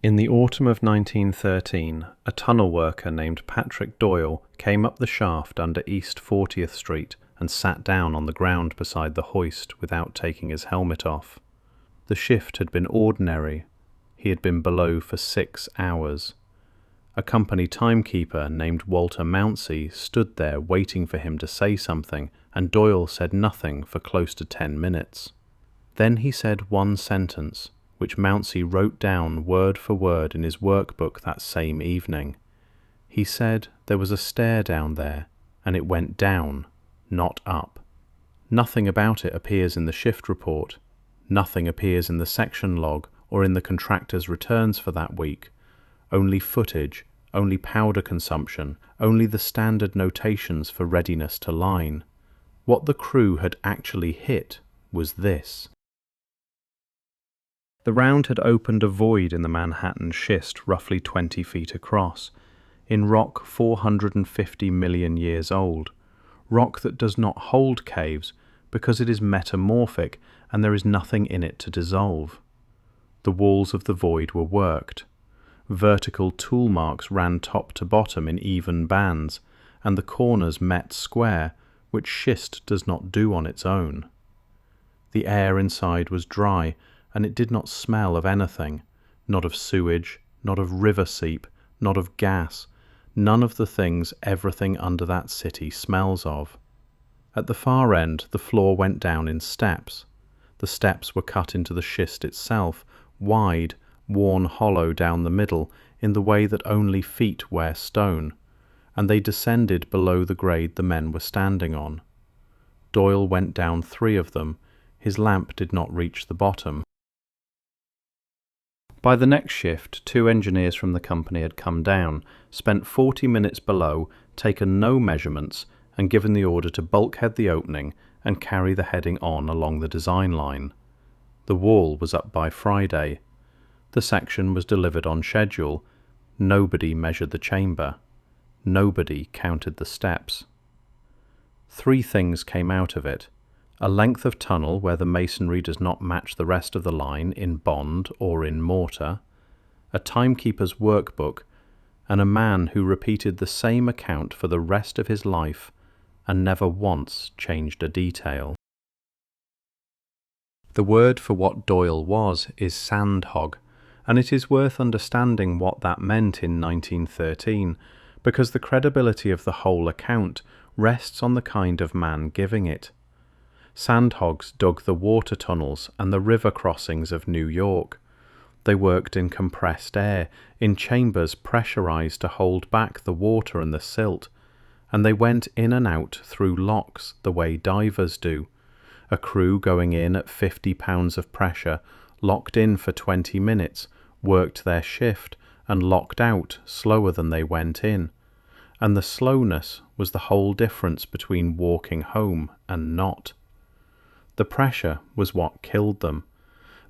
In the autumn of 1913, a tunnel worker named Patrick Doyle came up the shaft under East 40th Street and sat down on the ground beside the hoist without taking his helmet off. The shift had been ordinary. He had been below for 6 hours. A company timekeeper named Walter Mouncey stood there waiting for him to say something, and Doyle said nothing for close to 10 minutes. Then he said one sentence, which Mouncey wrote down word for word in his workbook that same evening. He said there was a stair down there, and it went down, not up. Nothing about it appears in the shift report. Nothing appears in the section log or in the contractor's returns for that week. Only footage, only powder consumption, only the standard notations for readiness to line. What the crew had actually hit was this. The round had opened a void in the Manhattan schist roughly 20 feet across, in rock 450 million years old, rock that does not hold caves because it is metamorphic and there is nothing in it to dissolve. The walls of the void were worked. Vertical tool marks ran top to bottom in even bands, and the corners met square, which schist does not do on its own. The air inside was dry, and it did not smell of anything, not of sewage, not of river seep, not of gas, none of the things everything under that city smells of. At the far end, the floor went down in steps. The steps were cut into the schist itself, wide, worn hollow down the middle in the way that only feet wear stone, and they descended below the grade the men were standing on. Doyle went down 3 of them. His lamp did not reach the bottom. By the next shift, 2 engineers from the company had come down, spent 40 minutes below, taken no measurements, and given the order to bulkhead the opening and carry the heading on along the design line. The wall was up by Friday. The section was delivered on schedule. Nobody measured the chamber. Nobody counted the steps. 3 things came out of it: a length of tunnel where the masonry does not match the rest of the line in bond or in mortar, a timekeeper's workbook, and a man who repeated the same account for the rest of his life and never once changed a detail. The word for what Doyle was is sandhog, and it is worth understanding what that meant in 1913, because the credibility of the whole account rests on the kind of man giving it. Sandhogs dug the water tunnels and the river crossings of New York. They worked in compressed air, in chambers pressurized to hold back the water and the silt, and they went in and out through locks the way divers do. A crew going in at 50 pounds of pressure, locked in for 20 minutes, worked their shift and locked out slower than they went in. And the slowness was the whole difference between walking home and not. The pressure was what killed them.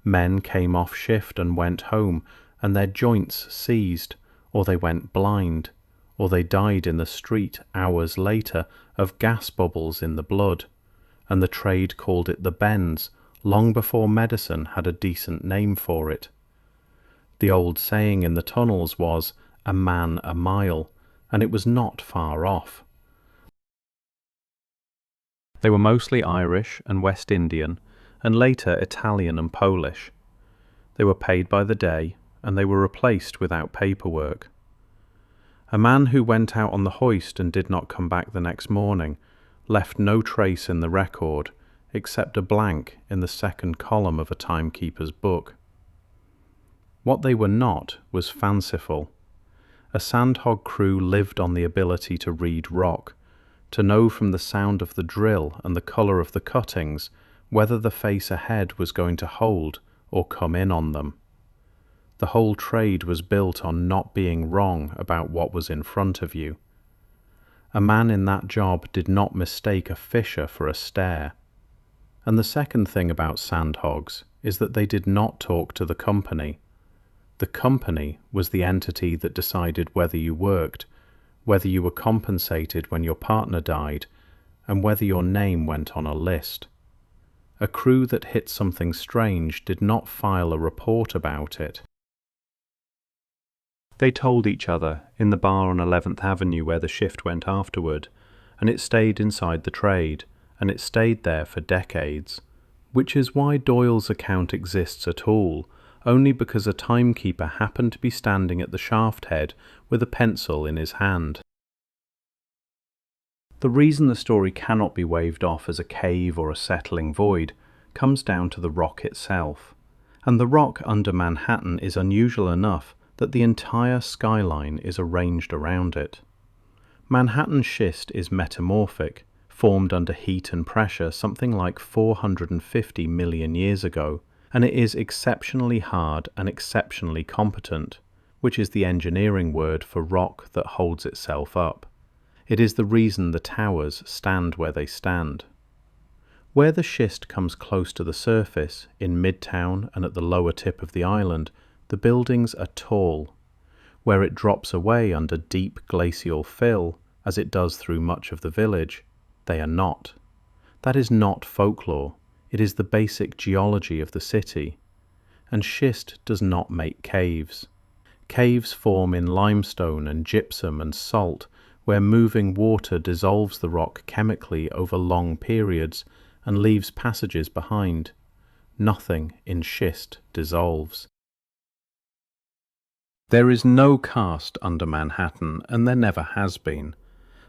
Men came off shift and went home, and their joints seized, or they went blind, or they died in the street hours later of gas bubbles in the blood, and the trade called it the bends, long before medicine had a decent name for it. The old saying in the tunnels was, "a man a mile," and it was not far off. They were mostly Irish and West Indian, and later Italian and Polish. They were paid by the day, and they were replaced without paperwork. A man who went out on the hoist and did not come back the next morning left no trace in the record, except a blank in the second column of a timekeeper's book. What they were not was fanciful. A sandhog crew lived on the ability to read rock, to know from the sound of the drill and the colour of the cuttings whether the face ahead was going to hold or come in on them. The whole trade was built on not being wrong about what was in front of you. A man in that job did not mistake a fissure for a stair. And the second thing about sandhogs is that they did not talk to the company. The company was the entity that decided whether you worked, whether you were compensated when your partner died, and whether your name went on a list. A crew that hit something strange did not file a report about it. They told each other in the bar on 11th Avenue where the shift went afterward, and it stayed inside the trade, and it stayed there for decades, which is why Doyle's account exists at all, only because a timekeeper happened to be standing at the shaft head with a pencil in his hand. The reason the story cannot be waved off as a cave or a settling void comes down to the rock itself, and the rock under Manhattan is unusual enough that the entire skyline is arranged around it. Manhattan schist is metamorphic, formed under heat and pressure something like 450 million years ago, and it is exceptionally hard and exceptionally competent, which is the engineering word for rock that holds itself up. It is the reason the towers stand where they stand. Where the schist comes close to the surface, in Midtown and at the lower tip of the island, the buildings are tall. Where it drops away under deep glacial fill, as it does through much of the village, they are not. That is not folklore. It is the basic geology of the city. And schist does not make caves. Caves form in limestone and gypsum and salt, where moving water dissolves the rock chemically over long periods and leaves passages behind. Nothing in schist dissolves. There is no karst under Manhattan, and there never has been.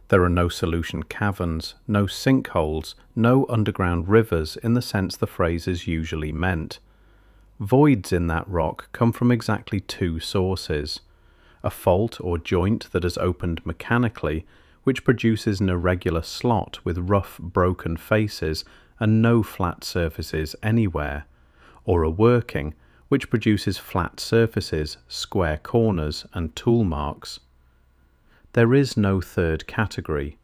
There are no solution caverns, no sinkholes, no underground rivers in the sense the phrase is usually meant. Voids in that rock come from exactly two sources: a fault or joint that has opened mechanically, which produces an irregular slot with rough, broken faces and no flat surfaces anywhere, or a working, which produces flat surfaces, square corners, and tool marks. There is no third category.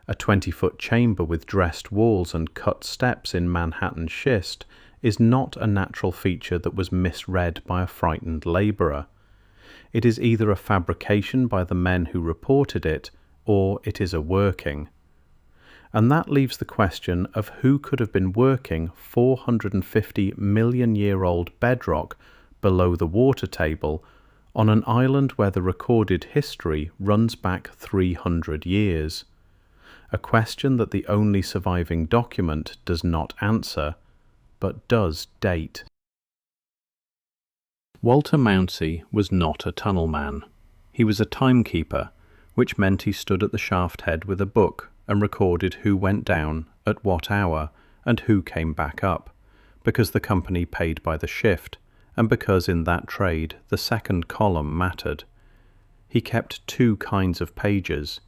A 20-foot chamber with dressed walls and cut steps in Manhattan schist is not a natural feature that was misread by a frightened labourer. It is either a fabrication by the men who reported it, or it is a working. And that leaves the question of who could have been working 450 million-year-old bedrock below the water table on an island where the recorded history runs back 300 years. A question that the only surviving document does not answer, but does date. Walter Mouncey was not a tunnel man. He was a timekeeper, which meant he stood at the shaft head with a book and recorded who went down, at what hour, and who came back up, because the company paid by the shift, and because in that trade the second column mattered. He kept two kinds of pages.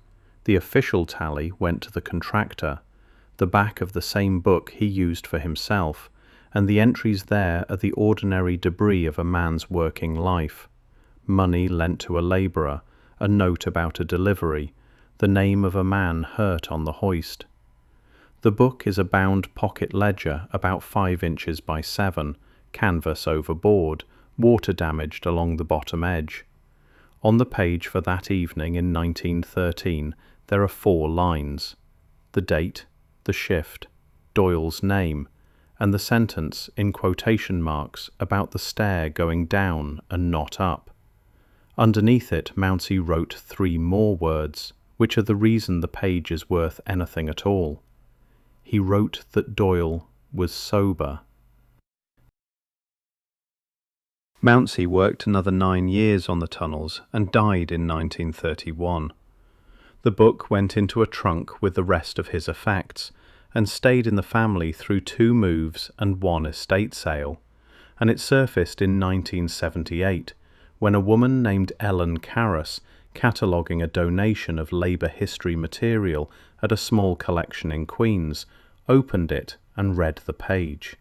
The official tally went to the contractor, the back of the same book he used for himself, and the entries there are the ordinary debris of a man's working life: money lent to a labourer, a note about a delivery, the name of a man hurt on the hoist. The book is a bound pocket ledger about 5 inches by 7, canvas overboard, water damaged along the bottom edge. On the page for that evening in 1913 there are 4 lines: the date, the shift, Doyle's name, and the sentence in quotation marks about the stair going down and not up. Underneath it Mouncey wrote 3 more words, which are the reason the page is worth anything at all. He wrote that Doyle was sober. Mouncey worked another 9 years on the tunnels and died in 1931. The book went into a trunk with the rest of his effects, and stayed in the family through 2 moves and 1 estate sale, and it surfaced in 1978, when a woman named Ellen Carus, cataloguing a donation of labour history material at a small collection in Queens, opened it and read the page.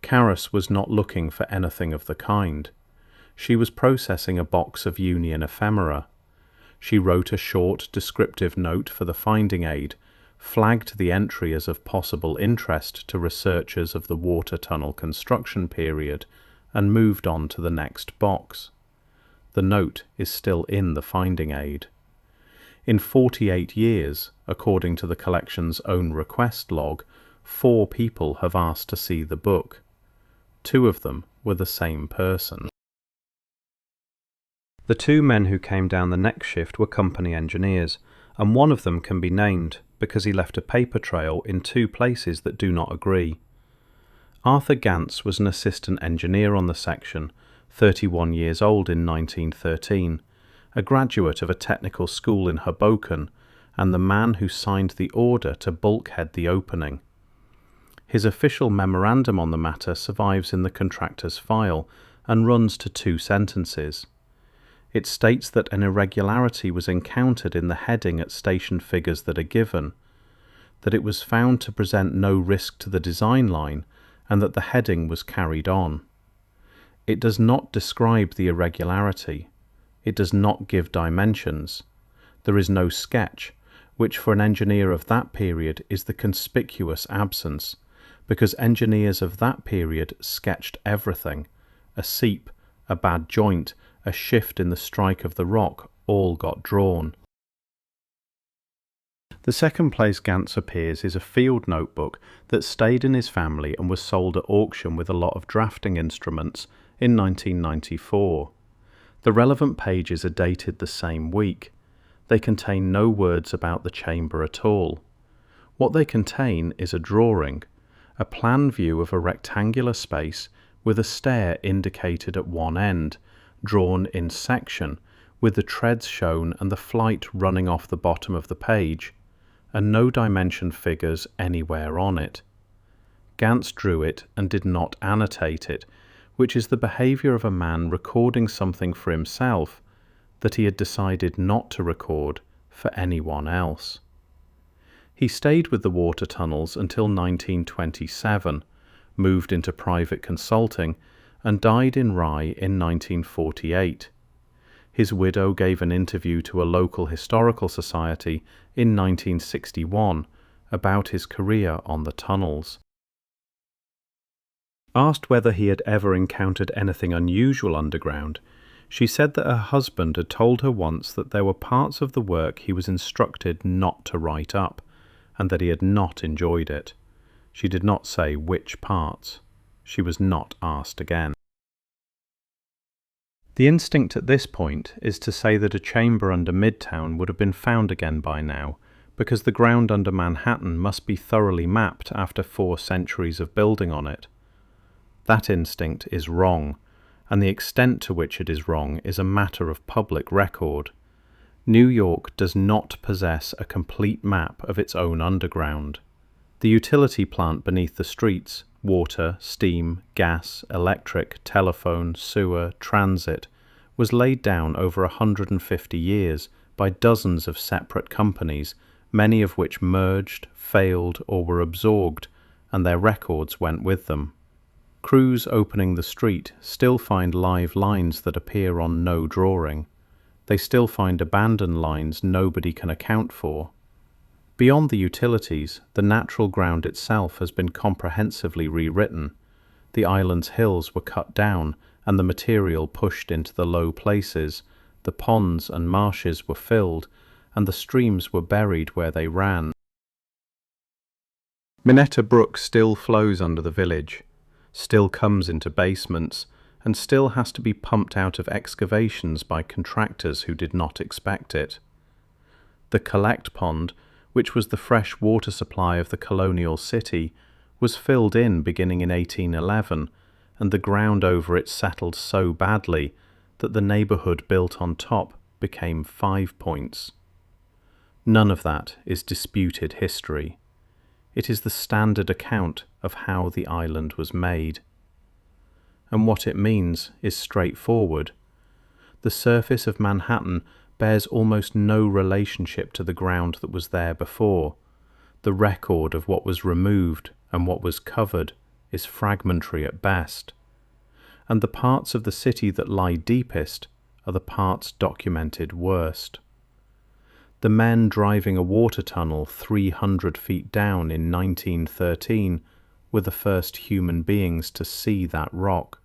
Carus was not looking for anything of the kind. She was processing a box of Union ephemera. She wrote a short descriptive note for the finding aid, flagged the entry as of possible interest to researchers of the water tunnel construction period, and moved on to the next box. The note is still in the finding aid. In 48 years, according to the collection's own request log, 4 people have asked to see the book. 2 of them were the same person. The two men who came down the next shift were company engineers, and one of them can be named because he left a paper trail in two places that do not agree. Arthur Gantz was an assistant engineer on the section, 31 years old in 1913, a graduate of a technical school in Hoboken, and the man who signed the order to bulkhead the opening. His official memorandum on the matter survives in the contractor's file and runs to 2 sentences. It states that an irregularity was encountered in the heading at station figures that are given, that it was found to present no risk to the design line, and that the heading was carried on. It does not describe the irregularity. It does not give dimensions. There is no sketch, which for an engineer of that period is the conspicuous absence, because engineers of that period sketched everything. A seep, a bad joint, a shift in the strike of the rock, all got drawn. The second place Gantz appears is a field notebook that stayed in his family and was sold at auction with a lot of drafting instruments in 1994. The relevant pages are dated the same week. They contain no words about the chamber at all. What they contain is a drawing, a plan view of a rectangular space with a stair indicated at one end, drawn in section, with the treads shown and the flight running off the bottom of the page, and no dimension figures anywhere on it. Gantz drew it and did not annotate it, which is the behaviour of a man recording something for himself that he had decided not to record for anyone else. He stayed with the water tunnels until 1927, moved into private consulting, and died in Rye in 1948. His widow gave an interview to a local historical society in 1961 about his career on the tunnels. Asked whether he had ever encountered anything unusual underground, she said that her husband had told her once that there were parts of the work he was instructed not to write up, and that he had not enjoyed it. She did not say which parts. She was not asked again. The instinct at this point is to say that a chamber under Midtown would have been found again by now, because the ground under Manhattan must be thoroughly mapped after 4 centuries of building on it. That instinct is wrong, and the extent to which it is wrong is a matter of public record. New York does not possess a complete map of its own underground. The utility plant beneath the streets, water, steam, gas, electric, telephone, sewer, transit, was laid down over 150 years by dozens of separate companies, many of which merged, failed, or were absorbed, and their records went with them. Crews opening the street still find live lines that appear on no drawing. They still find abandoned lines nobody can account for. Beyond the utilities, the natural ground itself has been comprehensively rewritten. The island's hills were cut down and the material pushed into the low places, the ponds and marshes were filled, and the streams were buried where they ran. Minetta Brook still flows under the village, still comes into basements, and still has to be pumped out of excavations by contractors who did not expect it. The collect pond, which was the fresh water supply of the colonial city, was filled in beginning in 1811, and the ground over it settled so badly that the neighbourhood built on top became 5 Points. None of that is disputed history. It is the standard account of how the island was made. And what it means is straightforward. The surface of Manhattan bears almost no relationship to the ground that was there before. The record of what was removed and what was covered is fragmentary at best. And the parts of the city that lie deepest are the parts documented worst. The men driving a water tunnel 300 feet down in 1913 were the first human beings to see that rock.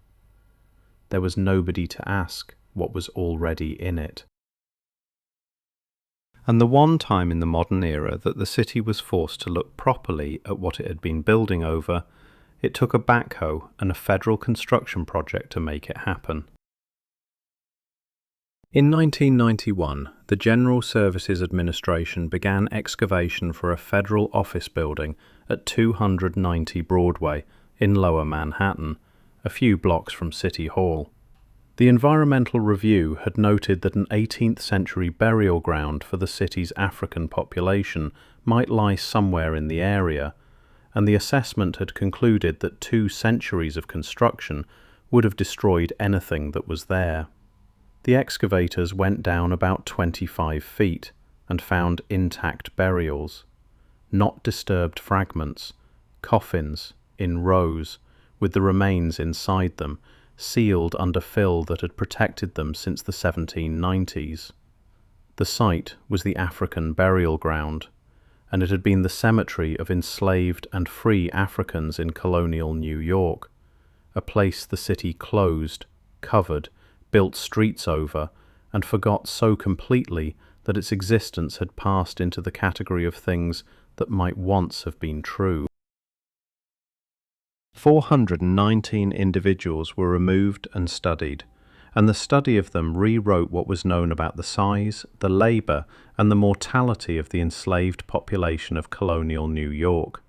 There was nobody to ask what was already in it. And the one time in the modern era that the city was forced to look properly at what it had been building over, it took a backhoe and a federal construction project to make it happen. In 1991, the General Services Administration began excavation for a federal office building at 290 Broadway in Lower Manhattan, a few blocks from City Hall. The Environmental Review had noted that an 18th century burial ground for the city's African population might lie somewhere in the area, and the assessment had concluded that 2 centuries of construction would have destroyed anything that was there. The excavators went down about 25 feet and found intact burials, not disturbed fragments, coffins in rows, with the remains inside them, sealed under fill that had protected them since the 1790s. The site was the African burial ground, and it had been the cemetery of enslaved and free Africans in colonial New York, a place the city closed, covered, built streets over, and forgot so completely that its existence had passed into the category of things that might once have been true. 419 individuals were removed and studied, and the study of them rewrote what was known about the size, the labour, and the mortality of the enslaved population of colonial New York.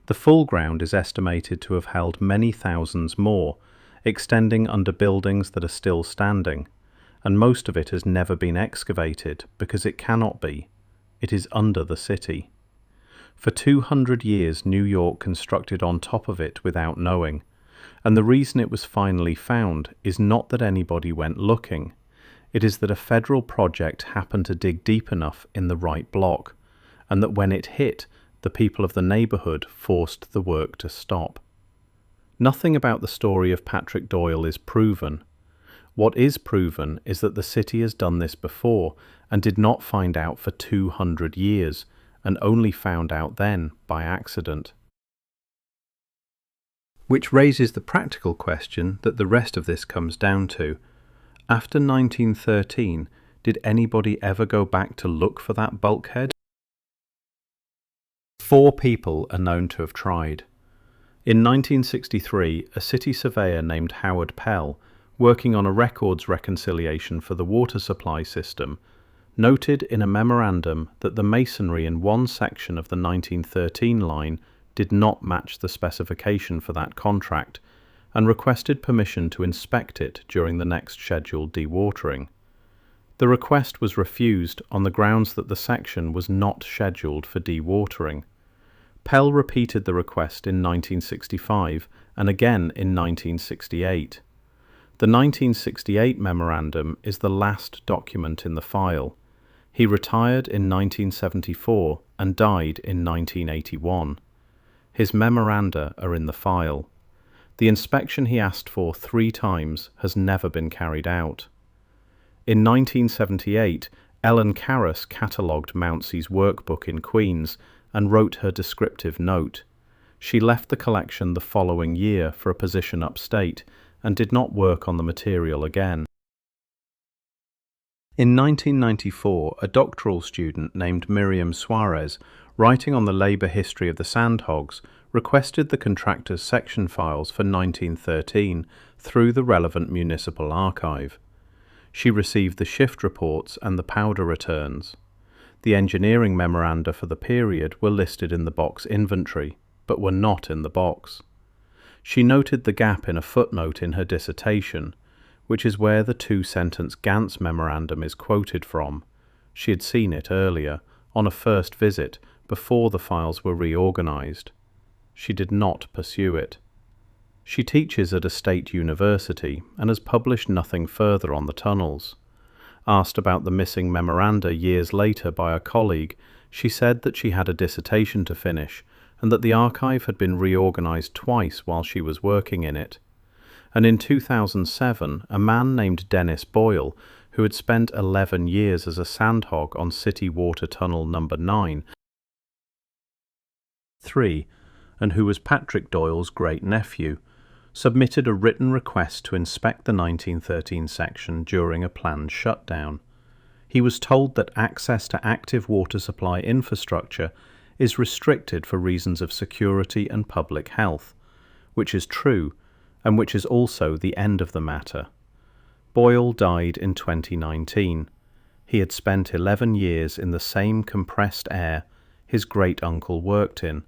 The full ground is estimated to have held many thousands more, extending under buildings that are still standing, and most of it has never been excavated because it cannot be. It is under the city. For 200 years New York constructed on top of it without knowing, and the reason it was finally found is not that anybody went looking. It is that a federal project happened to dig deep enough in the right block, and that when it hit, the people of the neighborhood forced the work to stop. Nothing about the story of Patrick Doyle is proven. What is proven is that the city has done this before and did not find out for 200 years, and only found out then by accident. Which raises the practical question that the rest of this comes down to. After 1913, did anybody ever go back to look for that bulkhead? 4 people are known to have tried. In 1963, a city surveyor named Howard Pell, working on a records reconciliation for the water supply system, noted in a memorandum that the masonry in one section of the 1913 line did not match the specification for that contract, and requested permission to inspect it during the next scheduled dewatering. The request was refused on the grounds that the section was not scheduled for dewatering. Pell repeated the request in 1965 and again in 1968. The 1968 memorandum is the last document in the file. He retired in 1974 and died in 1981. His memoranda are in the file. The inspection he asked for 3 times has never been carried out. In 1978, Ellen Carus catalogued Mouncey's workbook in Queens and wrote her descriptive note. She left the collection the following year for a position upstate and did not work on the material again. In 1994, a doctoral student named Miriam Suarez, writing on the labour history of the Sandhogs, requested the contractor's section files for 1913 through the relevant municipal archive. She received the shift reports and the powder returns. The engineering memoranda for the period were listed in the box inventory, but were not in the box. She noted the gap in a footnote in her dissertation, which is where the 2-sentence Gantz memorandum is quoted from. She had seen it earlier, on a first visit, before the files were reorganized. She did not pursue it. She teaches at a state university and has published nothing further on the tunnels. Asked about the missing memoranda years later by a colleague, she said that she had a dissertation to finish and that the archive had been reorganized twice while she was working in it. And in 2007, a man named Dennis Boyle, who had spent 11 years as a sandhog on City Water Tunnel No. 9, and who was Patrick Doyle's great-nephew, submitted a written request to inspect the 1913 section during a planned shutdown. He was told that access to active water supply infrastructure is restricted for reasons of security and public health, which is true, and which is also the end of the matter. Boyle died in 2019. He had spent 11 years in the same compressed air his great-uncle worked in,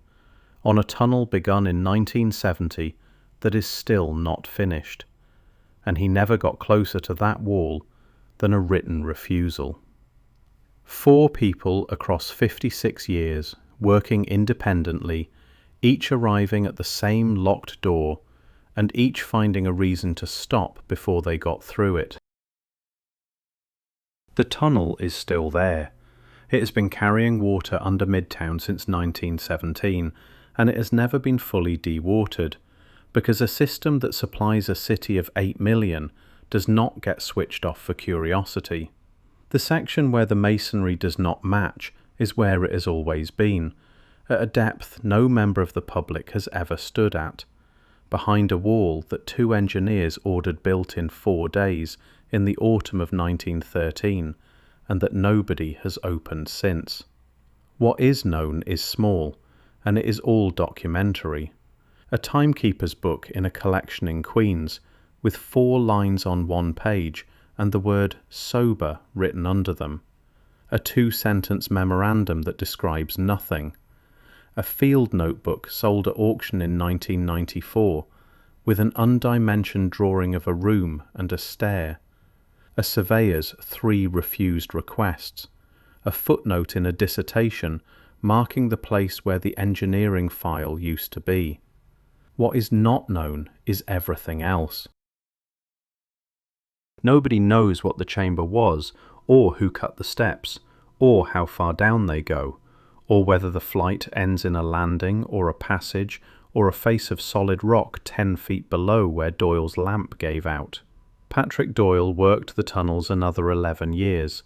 on a tunnel begun in 1970 that is still not finished, and he never got closer to that wall than a written refusal. 4 people across 56 years, working independently, each arriving at the same locked door, and each finding a reason to stop before they got through it. The tunnel is still there. It has been carrying water under Midtown since 1917, and it has never been fully dewatered, because a system that supplies a city of 8 million does not get switched off for curiosity. The section where the masonry does not match is where it has always been, at a depth no member of the public has ever stood at, behind a wall that 2 engineers ordered built in 4 days in the autumn of 1913, and that nobody has opened since. What is known is small, and it is all documentary. A timekeeper's book in a collection in Queens, with 4 lines on 1 page and the word sober written under them. A 2-sentence memorandum that describes nothing. A field notebook sold at auction in 1994, with an undimensioned drawing of a room and a stair. A surveyor's 3 refused requests. A footnote in a dissertation marking the place where the engineering file used to be. What is not known is everything else. Nobody knows what the chamber was, or who cut the steps, or how far down they go, or whether the flight ends in a landing or a passage or a face of solid rock 10 feet below where Doyle's lamp gave out. Patrick Doyle worked the tunnels another 11 years,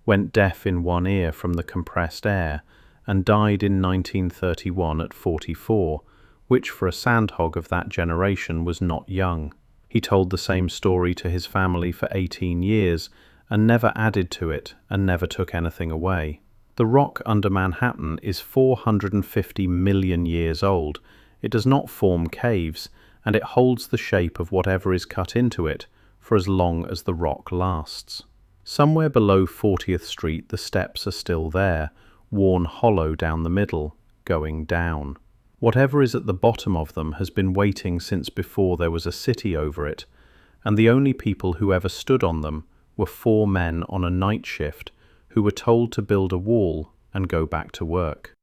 went deaf in one ear from the compressed air, and died in 1931 at 44, which for a sandhog of that generation was not young. He told the same story to his family for 18 years, and never added to it, and never took anything away. The rock under Manhattan is 450 million years old. It does not form caves, and it holds the shape of whatever is cut into it for as long as the rock lasts. Somewhere below 40th Street the steps are still there, worn hollow down the middle, going down. Whatever is at the bottom of them has been waiting since before there was a city over it, and the only people who ever stood on them were 4 men on a night shift who were told to build a wall and go back to work.